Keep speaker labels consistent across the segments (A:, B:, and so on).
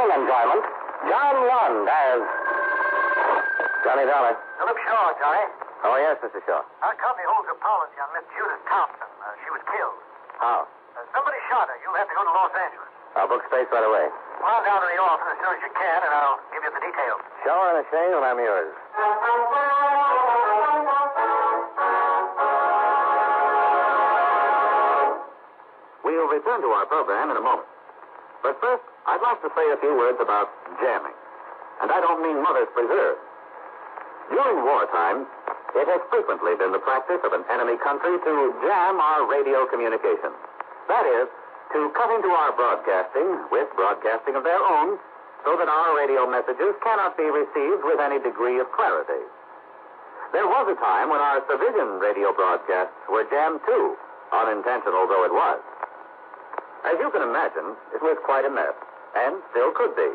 A: listening enjoyment, John Lund as Johnny Dollar.
B: Philip Shaw, Johnny.
A: Oh, yes, Mr. Shaw.
B: Our company holds a policy on Miss Judith Thompson. She was killed.
A: How?
B: Somebody shot her. You'll have to go to Los Angeles.
A: I'll book space right away.
B: Come on down to the office as soon as you can, and I'll give you the details.
A: Shower and a shave, and I'm yours. We'll return to our program in a moment. But first, I'd like to say a few words about jamming. And I don't mean Mother's Preserve. During wartime, it has frequently been the practice of an enemy country to jam our radio communications. That is, to cut into our broadcasting with broadcasting of their own so that our radio messages cannot be received with any degree of clarity. There was a time when our civilian radio broadcasts were jammed too, unintentional though it was. As you can imagine, it was quite a mess, and still could be.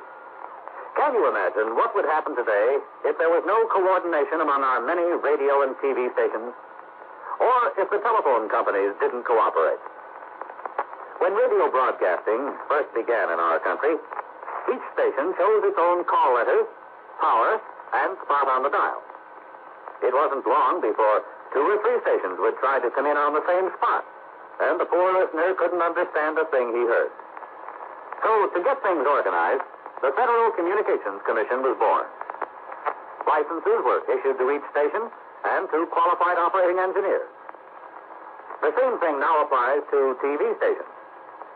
A: Can you imagine what would happen today if there was no coordination among our many radio and TV stations? Or if the telephone companies didn't cooperate? When radio broadcasting first began in our country, each station chose its own call letters, power, and spot on the dial. It wasn't long before 2 or 3 stations would try to come in on the same spot, and the poor listener couldn't understand a thing he heard. So, to get things organized, the Federal Communications Commission was born. Licenses were issued to each station and to qualified operating engineers. The same thing now applies to TV stations.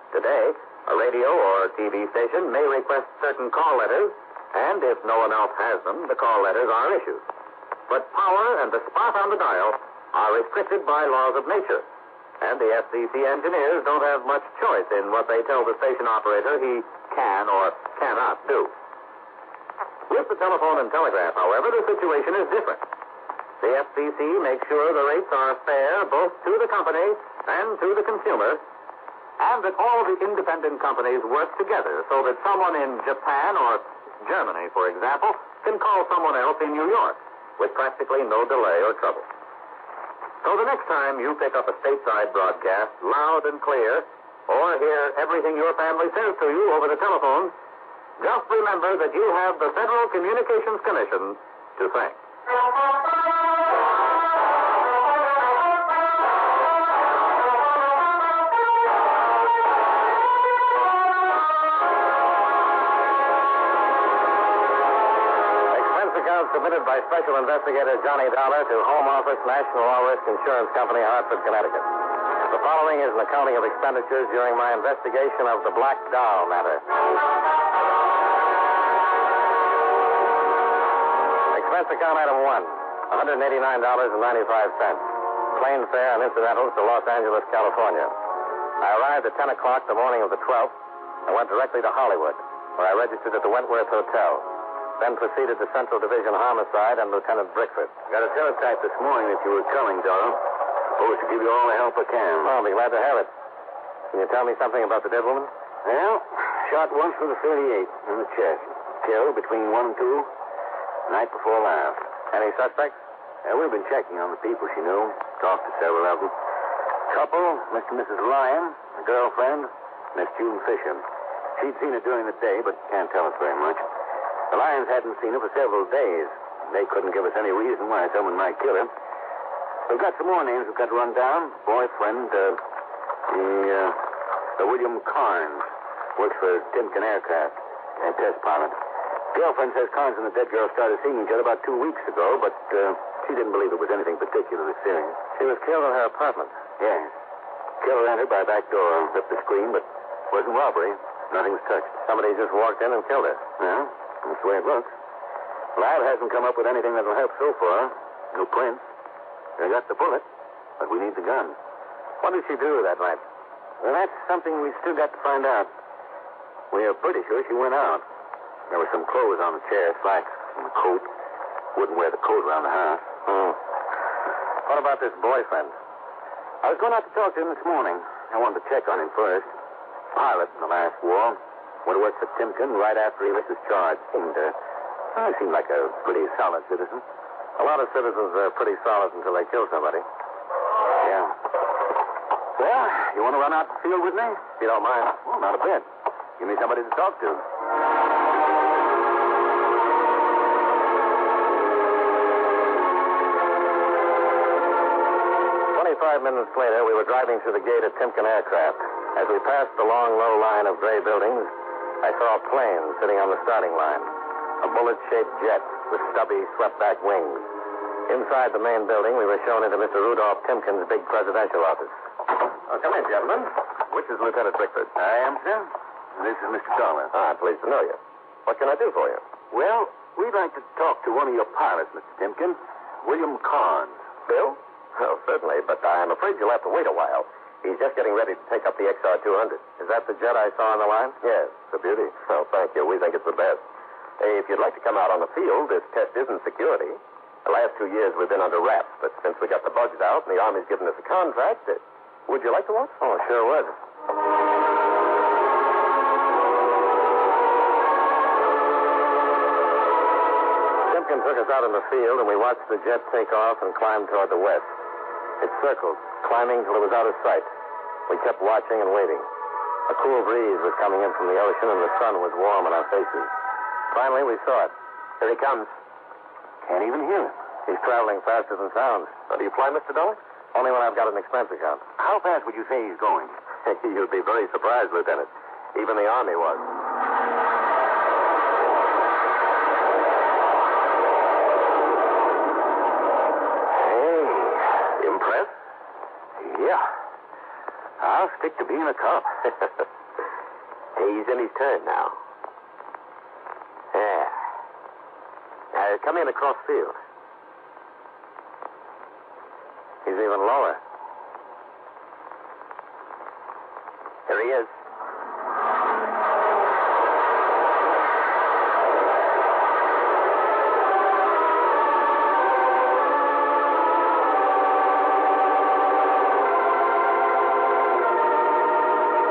A: Today, a radio or TV station may request certain call letters, and if no one else has them, the call letters are issued. But power and the spot on the dial are restricted by laws of nature, and the FCC engineers don't have much choice in what they tell the station operator he can or cannot do. With the telephone and telegraph, however, the situation is different. The FCC makes sure the rates are fair both to the company and to the consumer, and that all the independent companies work together so that someone in Japan or Germany, for example, can call someone else in New York with practically no delay or trouble. So the next time you pick up a stateside broadcast loud and clear, or hear everything your family says to you over the telephone, just remember that you have the Federal Communications Commission to thank. Expense account submitted by Special Investigator Johnny Dollar to Home Office, National All Risk Insurance Company, Hartford, Connecticut. The following is an accounting of expenditures during my investigation of the Black Doll matter. Expense account item 1, $189.95. Plane fare and incidentals to Los Angeles, California. I arrived at 10 o'clock the morning of the 12th and went directly to Hollywood, where I registered at the Wentworth Hotel. Then proceeded to Central Division Homicide and Lieutenant Brickford.
C: Got a teletype this morning that you were coming, Dollar. Supposed to give you all the help I can.
A: Oh, I'll be glad to have it. Can you tell me something about the dead woman?
C: Well, shot once with a .38 in the chest. Killed between 1 and 2, night before last.
A: Any suspects?
C: We've been checking on the people she knew. Talked to several of them. Couple, Mr. and Mrs. Lyon, a girlfriend, Miss June Fisher. She'd seen her during the day, but can't tell us very much. The Lyons hadn't seen her for several days. They couldn't give us any reason why someone might kill her. We've got some more names we've got to run down. Boyfriend, the William Carnes. Works for Timken Aircraft. Test pilot. Girlfriend says Carnes and the dead girl started seeing each other about 2 weeks ago, but she didn't believe it was anything particularly serious.
A: She was killed in her apartment.
C: Yes. Killer entered by back door, ripped the screen, but wasn't robbery. Nothing was touched.
A: Somebody just walked in and killed her.
C: Yeah, that's the way it looks. Lab hasn't come up with anything that'll help so far. No prints. They got the bullet, but we need the gun.
A: What did she do that night?
C: Well, that's something we still got to find out. We are pretty sure she went out. There were some clothes on the chair, slacks and a coat. Wouldn't wear the coat around the house.
A: What about this boyfriend?
C: I was going out to talk to him this morning. I wanted to check on him first. Pilot in the last war. Went to work for Timken right after he was discharged. Seemed like a pretty solid citizen.
A: A lot of citizens are pretty solid until they kill somebody.
C: Yeah. Well, you want to run out to the field with me?
A: If you don't mind.
C: Well, not a bit. Give me somebody to talk to.
A: 45 minutes later, we were driving through the gate at Timken Aircraft. As we passed the long, low line of gray buildings, I saw a plane sitting on the starting line. A bullet-shaped jet with stubby, swept-back wings. Inside the main building, we were shown into Mr. Rudolph Timken's big presidential office. Oh, come in, gentlemen. Which is Lieutenant Bickford?
C: I am, sir. This is Mr. Dollar.
A: I'm pleased to know you. What can I do for you?
C: Well, we'd like to talk to one of your pilots, Mr. Timken. William Carnes.
A: Bill? Oh, certainly, but I'm afraid you'll have to wait a while. He's just getting ready to take up the XR-200. Is that the jet I saw on the line? Yes, it's a beauty. Oh, thank you. We think it's the best. If you'd like to come out on the field, this test isn't security. The last 2 years we've been under wraps, but since we got the budget out and the Army's given us a contract, would you like to watch? Oh, sure would. Timken took us out in the field, and we watched the jet take off and climb toward the west. It circled, climbing till it was out of sight. We kept watching and waiting. A cool breeze was coming in from the ocean, and the sun was warm on our faces. Finally, we saw it. Here he comes.
C: Can't even hear him.
A: He's traveling faster than sound. Do you fly, Mr. Dollar? Only when I've got an expense account.
C: How fast would you say he's going?
A: You'd be very surprised, Lieutenant. Even the Army was. Hey, impressed?
C: Yeah. I'll stick to being a cop.
A: He's in his turn now. Yeah. Come in across field. He's even lower. Here he is.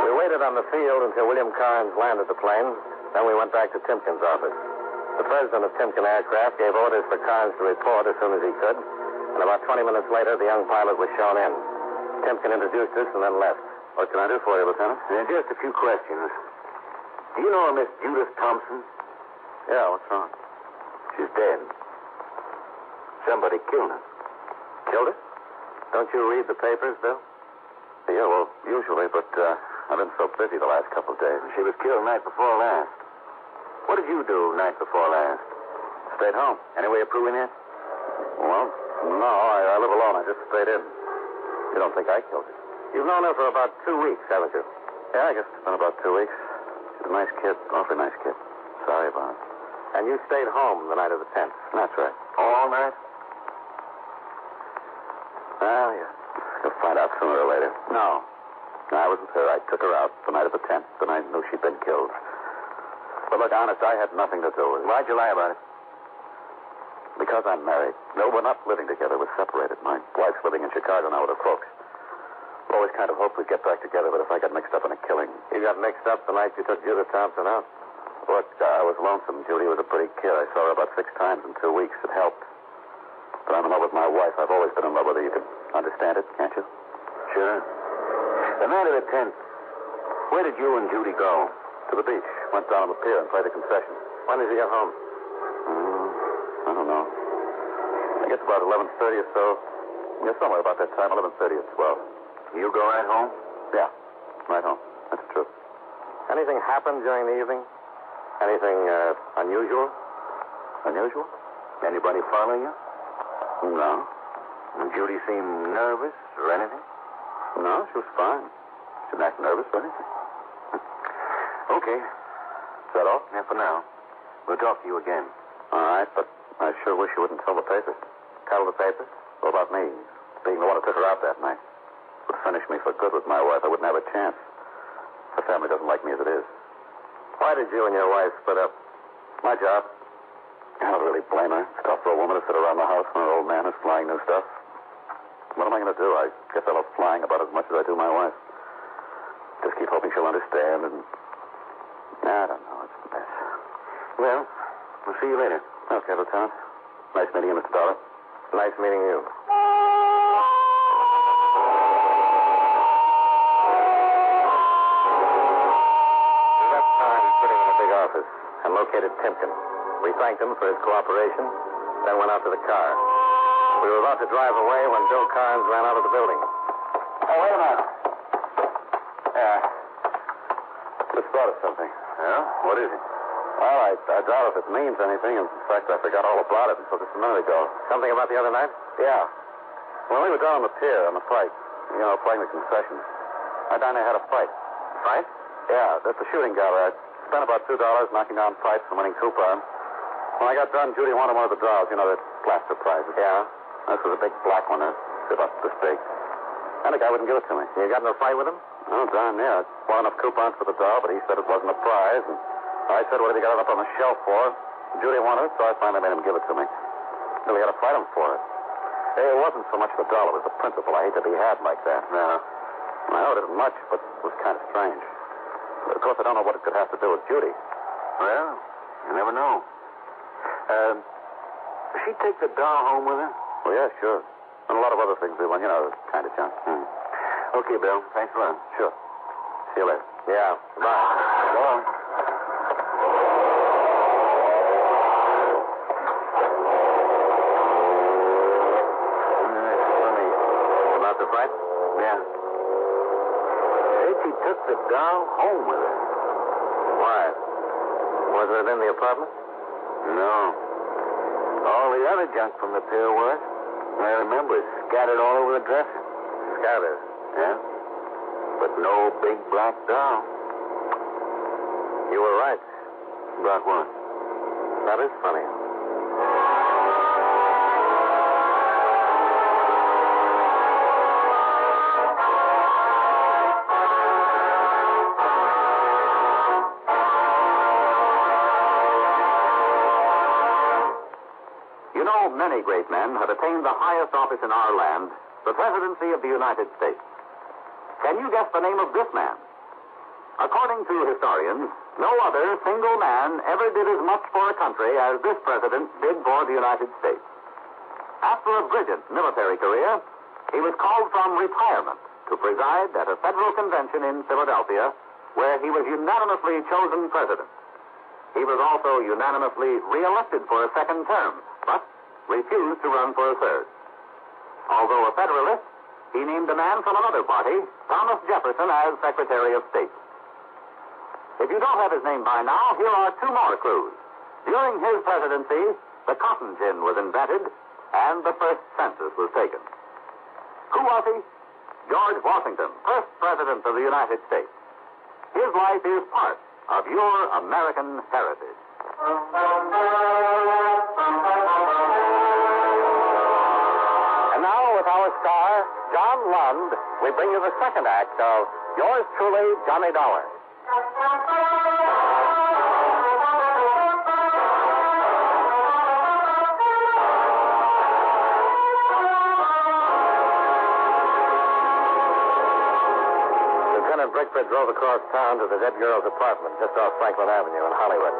A: We waited on the field until William Carnes landed the plane. Then we went back to Timken's office. The president of Timken Aircraft gave orders for Carnes to report as soon as he could. And about 20 minutes later, the young pilot was shown in. Timken introduced us and then left. What can I do for you, Lieutenant?
C: Just a few questions. Do you know a Miss Judith Thompson?
A: Yeah, what's wrong?
C: She's dead. Somebody killed her.
A: Killed her? Don't you read the papers, Bill?
C: Yeah, well, usually, but I've been so busy the last couple of days. She was killed night before last. What did you do night before last?
A: Stayed home. Any way of proving it?
C: Well,
A: no, I live alone. I just stayed in. You don't think I killed her? You've known her for about 2 weeks, haven't you?
C: Yeah, I guess it's been about 2 weeks. She's a nice kid. Awfully nice kid. Sorry about it.
A: And you stayed home the night of the 10th?
C: That's right.
A: All night?
C: Well, yeah. You'll find out sooner or later.
A: No.
C: I wasn't there. I took her out the night of the 10th, the night I knew she'd been killed. But look, honest, I had nothing to do with it.
A: Why'd you lie about it?
C: Because I'm married. No, we're not living together. We're separated. My wife's living in Chicago now with her folks. Always kind of hoped we'd get back together, but if I got mixed up in a killing...
A: You got mixed up the night you took Judith Thompson out?
C: Look, I was lonesome. Judy was a pretty kid. I saw her about 6 times in 2 weeks. It helped. But I'm in love with my wife. I've always been in love with her. You can understand it, can't you?
A: Sure.
C: The night of the 10th, where did you and Judy go?
A: To the beach. Went down on the pier and played the concession. When did you get home?
C: I don't know. I guess about 11:30 or so. Yeah, somewhere about that time, 11:30 or 12.
A: You go right home?
C: Yeah, right home. That's true.
A: Anything happened during the evening? Anything unusual?
C: Unusual? Anybody following you?
A: No.
C: Did Judy seem nervous or anything?
A: No, she was fine.
C: She didn't act nervous or anything. Okay.
A: Is that all?
C: Yeah, for now. We'll talk to you again.
A: All right, but I sure wish you wouldn't tell the papers. Tell the papers?
C: What about me? Being the one who took her out that night. Would finish me for good with my wife. I wouldn't have a chance. Her family doesn't like me as it is.
A: Why did you and your wife split up?
C: My job. I don't really blame her. It's tough for a woman to sit around the house when her old man is flying new stuff. What am I going to do? I guess I love flying about as much as I do my wife. Just keep hoping she'll understand and... I don't know. It's a mess.
A: Well, we'll see you later.
C: Okay, Lieutenant. Nice meeting you, Mr. Dollar.
A: Nice meeting you. We left time sitting in the big office and located Timken. We thanked him for his cooperation, then went out to the car. We were about to drive away when Bill Carnes ran out of the building.
C: wait a minute. Yeah. Just thought of something. Yeah? What is it? Well, I doubt if it means anything. In fact, I forgot all about it until just a minute ago. Something about the other night? Yeah. When we were down on the pier on the fight, playing the concessions, I down there had a fight. Fight? Yeah, that's the shooting gallery. I spent about $2 knocking down fights and winning coupons. When I got done, Judy wanted one of the dolls, the plaster prizes. Yeah. This was a big black one, about this big. And the guy wouldn't give it to me. You got in a fight with him? Oh, darn near. I bought enough coupons for the doll, but he said it wasn't a prize. And I said, what have you got it up on the shelf for? Judy wanted it, so I finally made him give it to me. Really had to fight him for it. Hey, it wasn't so much the doll, it was the principle. I hate to be had like that. No. I know it isn't much, but it was kind of strange. But of course, I don't know what it could have to do with Judy. Well, you never know. Does she take the doll home with her? Well, yeah, sure. And a lot of other things, kind of junk. Okay, Bill. Thanks a lot. Sure. See you later. Yeah. Bye. Go on. About the fight? Yeah. Said she took the doll home with her. Why? Wasn't it in the apartment? No. All the other junk from the pier was. I remember it scattered all over the dresser. Scattered? Yeah. But no big black doll. You were right. About what? That is funny.
A: Many great men have attained the highest office in our land, the presidency of the United States. Can you guess the name of this man? According to historians, no other single man ever did as much for a country as this president did for the United States. After a brilliant military career, he was called from retirement to preside at a federal convention in Philadelphia, where he was unanimously chosen president. He was also unanimously reelected for a second term, but refused to run for a third. Although a Federalist, he named a man from another party, Thomas Jefferson, as Secretary of State. If you don't have his name by now, here are two more clues. During his presidency, the cotton gin was invented, and the first census was taken. Who was he? George Washington, first president of the United States. His life is part of your American heritage. And now, with our star, John Lund, we bring you the second act of yours truly, Johnny Dollar. Lieutenant Brickford drove across town to the dead girl's apartment just off Franklin Avenue in Hollywood.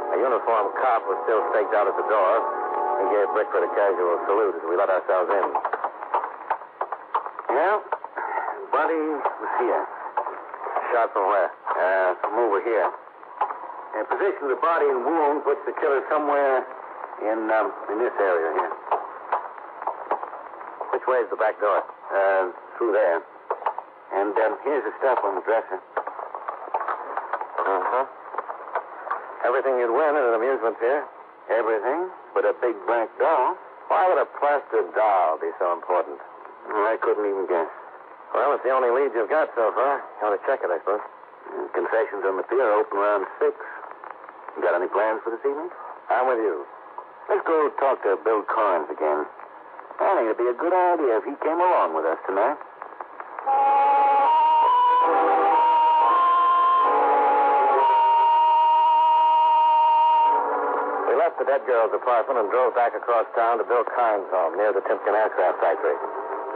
A: A uniformed cop was still staked out at the door. He gave Brickford a casual salute as we let ourselves in. Yeah, body was here. Shot from where? From over here. The position of the body and wound puts the killer somewhere in this area here. Which way is the back door? Through there. And here's the stuff on the dresser. Uh-huh. Everything you'd win at an amusement pier. Everything but a big black doll. Why would a plaster doll be so important? I couldn't even guess. Well, it's the only lead you've got so far. You want to check it, I suppose. Concessions on the pier open around 6. You got any plans for this evening? I'm with you. Let's go talk to Bill Carnes again. I think it'd be a good idea if he came along with us tonight. We left the dead girl's apartment and drove back across town to Bill Carnes' home near the Timpkin Aircraft Factory.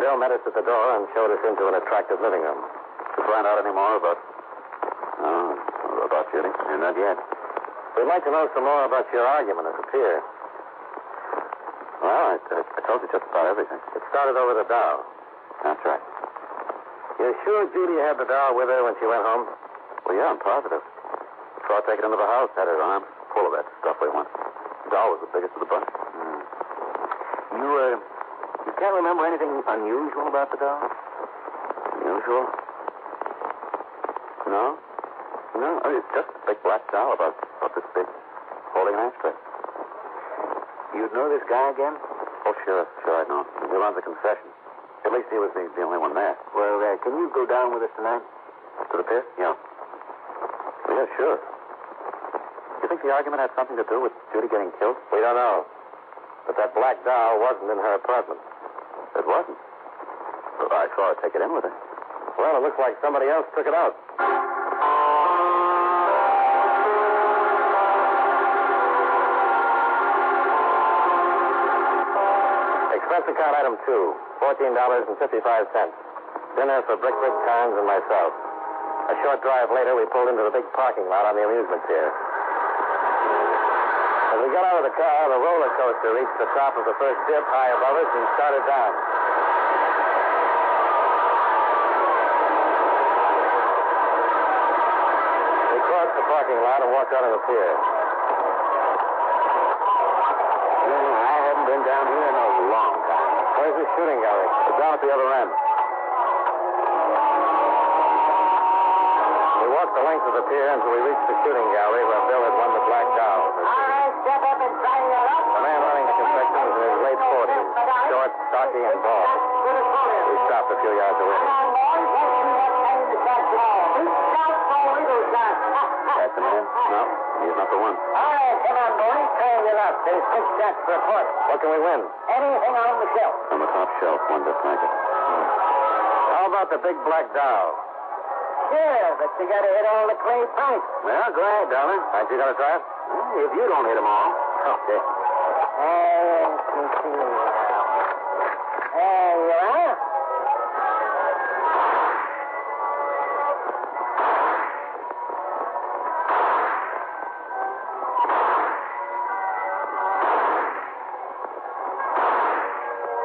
A: Bill met us at the door and showed us into an attractive living room. Did you find out any more about... about Judy? Not yet. We'd like to know some more about your argument at the pier. Well, I told you just about everything. It started over the doll. That's right. You're sure Judy had the doll with her when she went home? Well, yeah, I'm positive. Saw her take it into the house, had her arm full of that stuff we want. The doll was the biggest of the bunch. You can't remember anything unusual about the doll? Unusual? No? No, it's just a big black doll about this big, holding an ashtray.
C: You'd know this guy again?
A: Oh, sure I know. He runs a concession. At least he was the only one there.
C: Well, can you go down with us tonight?
A: To the pier? Yeah. Yeah, sure. You think the argument had something to do with Judy getting killed?
C: We don't know. But that black doll wasn't in her apartment.
A: It wasn't. Well, I saw her take it in with her.
C: Well, it looks like somebody else took it out. Expense account item 2, $14.55. Dinner for Brickwood, Carnes, and myself. A short drive later, we pulled into the big parking lot on the amusement pier. As we got out of the car, the roller coaster reached the top of the first dip high above us and started down. We crossed the parking lot and walked out on the pier.
A: I haven't been down here in a long time.
C: Where's the shooting gallery?
A: It's down at the other end.
C: We walked the length of the pier until we reached the shooting gallery where Bill had won the black doll.
B: All right, step up and try your luck.
C: The man running the concession was in his late 40s, short, stocky, and bald. We stopped a few yards away.
A: That's the man? No, he's not the one.
B: All right, come on, boys. Try your luck. There's 6 shots for a quarter.
C: What can we win?
B: Anything on the shelf.
A: On the top shelf, one just like it.
C: How about the big black doll?
B: Sure, but you gotta hit all the clay pipes.
C: Well, go ahead, darling. Aren't you going to try it?
A: If you don't hit them all.
C: Okay.
B: Let's see. There you are.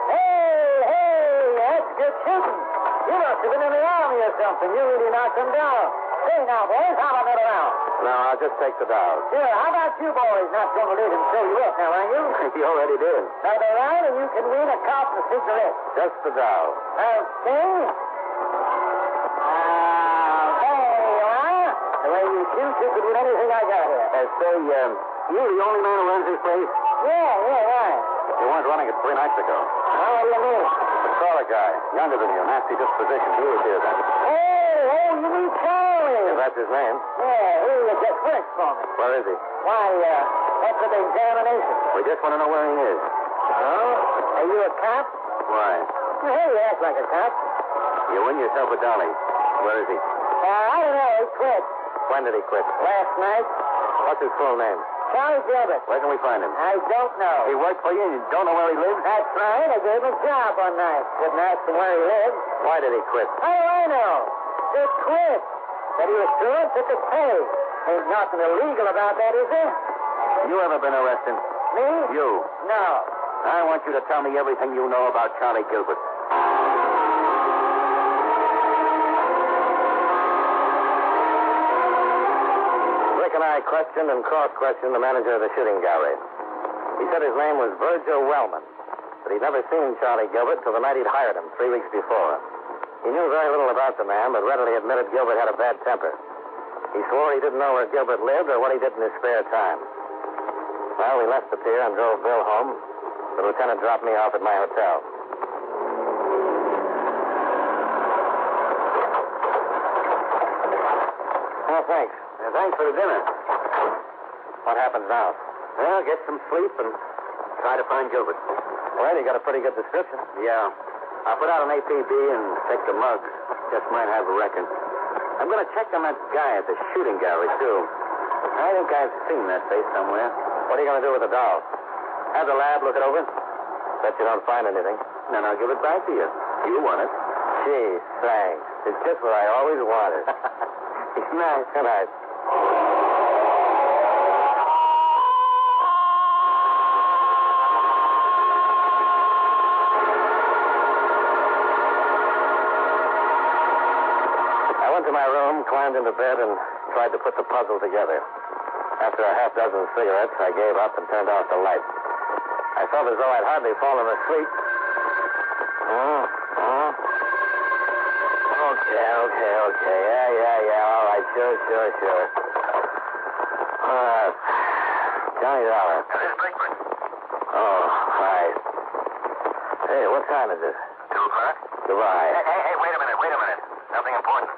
B: Hey, that's good shooting. You must have been in the army or something. You really knocked them down. Say now, boys, how about another round?
C: No, I'll just take the doll.
B: Sure, how about you boys not going to let him show you up now, are you?
C: He already did.
B: Another round and you can win a cup and a cigarette.
C: Just the doll.
B: Okay. There you are. The way you shoot, you could win anything I got here.
C: Say, you the only man who runs this place?
B: Yeah, right.
A: You weren't running it 3 nights ago.
B: What do you mean?
A: I saw a guy, younger than you, nasty disposition. He was here then.
B: Oh, you mean Charlie?
C: If that's his name.
B: Yeah, he just works for me.
C: Where is he?
B: Why, that's an examination.
C: We just want to know where he is.
B: Oh? Are you a cop?
C: Why?
B: Well, hey, you act like a cop.
C: You win yourself a dolly. Where is he?
B: I don't know. He quit.
C: When did he quit?
B: Last night.
C: What's his full name?
B: Charlie Gilbert.
C: Where can we find him?
B: I don't know.
C: He worked for you and you don't know where he lives?
B: That's right. I gave him a job one night. Didn't ask him where he lived.
C: Why did he quit?
B: How do I know? He quit. Said he was through and took his pay. Ain't nothing illegal about that, is there?
C: You ever been arrested?
B: Me?
C: You.
B: No.
C: I want you to tell me everything you know about Charlie Gilbert. Rick and I questioned and cross-questioned the manager of the shooting gallery. He said his name was Virgil Wellman, but he'd never seen Charlie Gilbert till the night he'd hired him 3 weeks before. He knew very little about the man, but readily admitted Gilbert had a bad temper. He swore he didn't know where Gilbert lived or what he did in his spare time. Well, we left the pier and drove Bill home. The lieutenant dropped me off at my hotel. Oh, thanks.
A: Thanks for the dinner.
C: What happens now?
A: Well, get some sleep and try to find Gilbert.
C: Well, you got a pretty good description.
A: Yeah. I'll put out an APB and take the mug. Just might have a record. I'm going to check on that guy at the shooting gallery, too. I think I've seen that face somewhere.
C: What are you going to do with the doll? Have the lab look it over? Bet you don't find anything.
A: Then I'll give it back to you. You want it.
C: Gee, thanks. It's just what I always wanted.
A: It's nice.
C: Good night. I went to my room, climbed into bed, and tried to put the puzzle together. After a half dozen cigarettes, I gave up and turned off the light. I felt as though I'd hardly fallen asleep. Oh, Yeah, okay. Yeah. All right, sure. $20.
A: This is Blakeman.
C: Oh, right. Hey, what time is it?
A: 2 o'clock?
C: Goodbye.
A: Hey, wait a minute. Something important.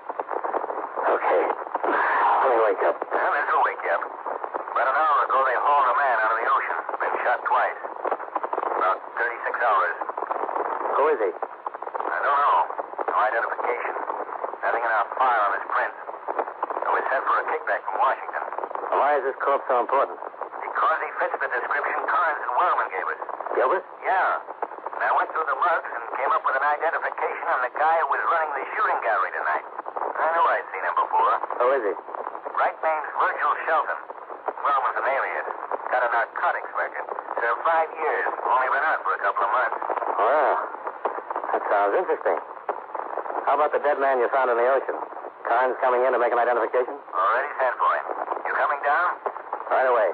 C: Okay. Let me wake up.
A: Well, this will wake you up. About an hour ago, they hauled a man out of the ocean. Been shot twice. About 36 hours.
C: Who is he?
A: I don't know. No identification. Nothing in our file on his print. So we sent for a kickback from Washington.
C: Why is this corpse so important?
A: Because he fits the description Carnes and Wellman gave us.
C: Gilbert?
A: Yeah. And I went through the logs and came up with an identification on the guy who was running the shooting gallery tonight. I knew I'd seen him before.
C: Who is he?
A: Right name's Virgil Shelton. Wellman's an alias. Got a narcotics record. Served 5 years. Only been out for a couple of months.
C: Well, that sounds interesting. How about the dead man you found in the ocean? Carnes coming in to make an identification?
A: Already sent for him. You coming down?
C: Right away.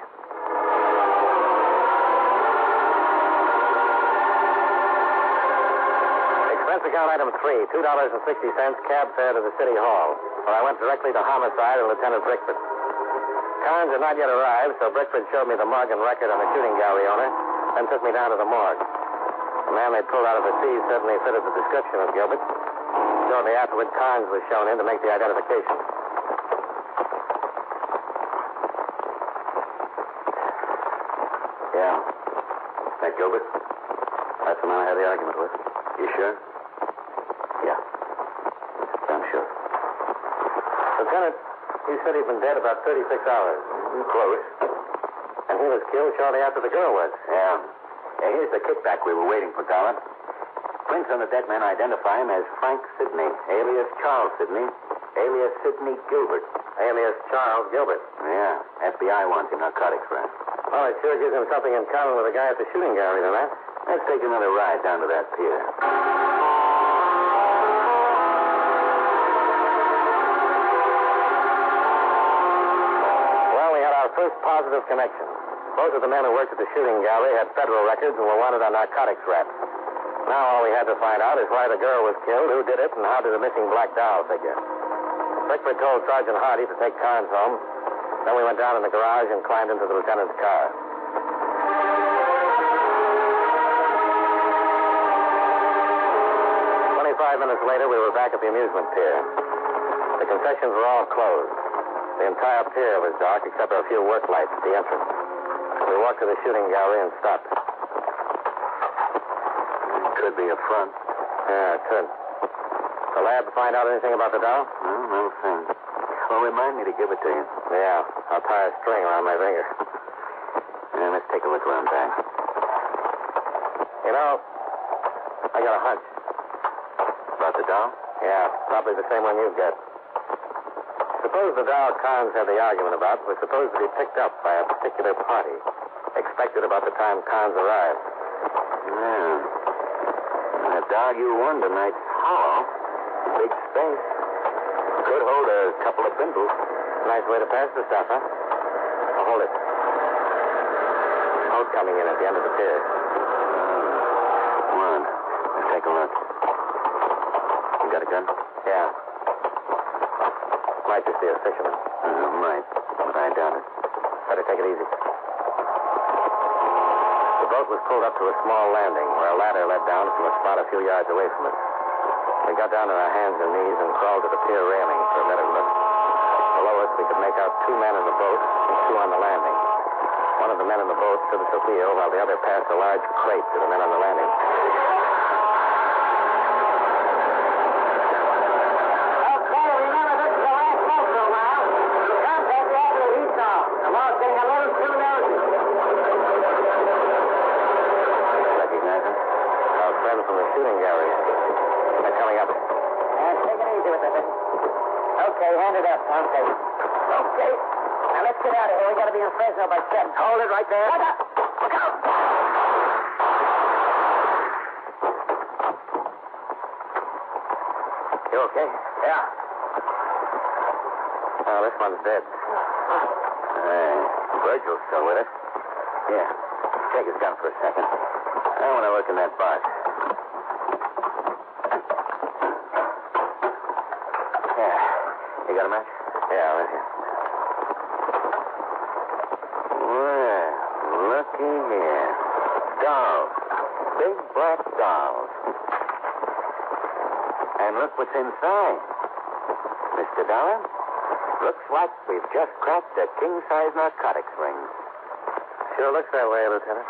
C: Expense account item 3, $2.60 cab fare to the city hall, where I went directly to homicide and Lieutenant Brickford. Carnes had not yet arrived, so Brickford showed me the mug and record on the shooting gallery owner, then took me down to the morgue. The man they pulled out of the sea certainly fitted the description of Gilbert. Shortly afterward, Carnes was shown in to make the identification. Yeah. That Gilbert? That's the man I had the argument with. You sure? Yeah. I'm sure. Lieutenant, he said he'd been dead about 36 hours. Close. And he was killed shortly after the girl was. Yeah. Here's the kickback we were waiting for, Dollar. Prints on the dead man identify him as Frank Sidney, alias Charles Sidney, alias Sidney Gilbert. Alias Charles Gilbert. Yeah. FBI wants him, narcotics friend. Well, it sure gives him something in common with the guy at the shooting gallery tonight. Let's take another ride down to that pier. Well, we had our first positive connection. Both of the men who worked at the shooting gallery had federal records and were wanted on narcotics raps. Now all we had to find out is why the girl was killed, who did it, and how did the missing black doll figure. Brickford told Sergeant Hardy to take Carnes home. Then we went down in the garage and climbed into the lieutenant's car. 25 minutes later, we were back at the amusement pier. The concessions were all closed. The entire pier was dark except for a few work lights at the entrance. We walked to the shooting gallery and stopped. Could be a front. Yeah, it could. The lab find out anything about the doll? No thing. Well, remind me to give it to you. Yeah, I'll tie a string around my finger. Yeah, let's take a look around back. You know, I got a hunch. About the doll? Yeah, probably the same one you've got. Suppose the doll Carnes had the argument about was supposed to be picked up by a particular party, expected about the time Carnes arrived. Yeah. That dog you won tonight's hollow. Big space. Could hold a couple of bindles. Nice way to pass the stuff, huh? Oh, hold it. Boat coming in at the end of the pier. Come on. Let's take a look. You got a gun? Yeah. Might just be a fisherman. Might, but I doubt it. Better take it easy. The boat was pulled up to a small landing where a ladder led down from a spot a few yards away from it. We got down on our hands and knees and crawled to the pier railing for a better look. Below us, we could make out 2 men in the boat and 2 on the landing. One of the men in the boat stood at the wheel while the other passed a large crate to the men on the landing.
B: Okay, remember this is the last boat for a while. Contact the Admiral Esau. The wall's getting a little too nosy.
C: Recognize him? Our friend from the shooting gallery. They're coming up.
B: Take it easy with it. Okay, hand it up. Okay. Okay. Now let's get out of here. We gotta be in Fresno by 7.
C: Hold it right there.
B: Look out! Look out!
C: You okay?
B: Yeah.
C: Oh, this one's dead. Virgil's still with us. Yeah. Take his gun for a second. I want to look in that box. got a match? Yeah, right here. Well, looky here. Dolls. Big black dolls. And look what's inside. Mr. Dollar, looks like we've just cracked a king-size narcotics ring. Sure looks that way, Lieutenant.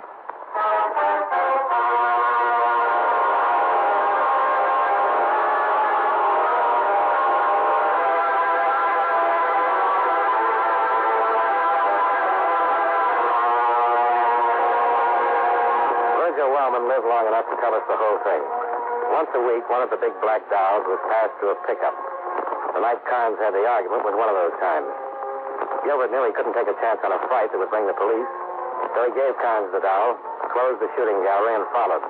C: Lived long enough to tell us the whole thing. Once a week, one of the big black dolls was passed through a pickup. The night Carnes had the argument was one of those times. Gilbert knew he couldn't take a chance on a fight that would bring the police, so he gave Carnes the doll, closed the shooting gallery, and followed.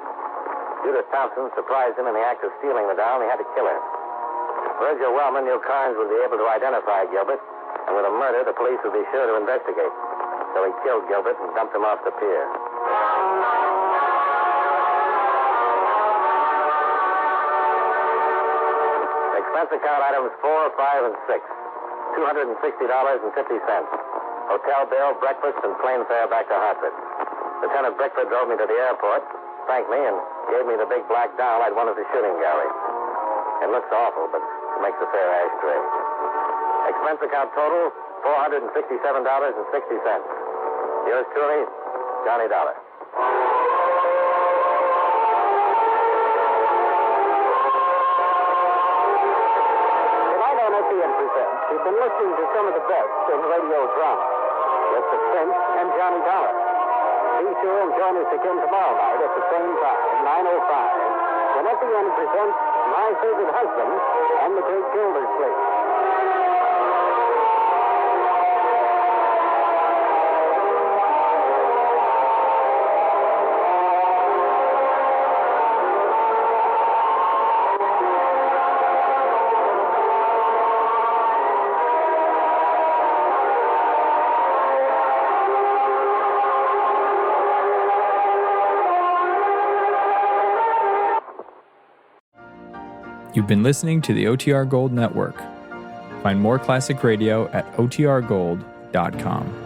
C: Judith Thompson surprised him in the act of stealing the doll, and he had to kill her. Virgil Wellman knew Carnes would be able to identify Gilbert, and with a murder, the police would be sure to investigate. So he killed Gilbert and dumped him off the pier. Expense account items 4, 5, and 6. $260.50. Hotel bill, breakfast, and plane fare back to Hartford. Lieutenant Brickford drove me to the airport, thanked me, and gave me the big black doll I'd won at the shooting gallery. It looks awful, but it makes a fair ashtray. Expense account total, $467.60. Yours truly, Johnny Dollar.
B: You've been listening to some of the best in radio drama with the Prince and Johnny Dollar. Be sure and join us again tomorrow night at the same time, 9:05, when Ep172 presents My Favorite Husband and the Great Gildersleeve.
D: You've been listening to the OTR Gold Network. Find more classic radio at otrgold.com.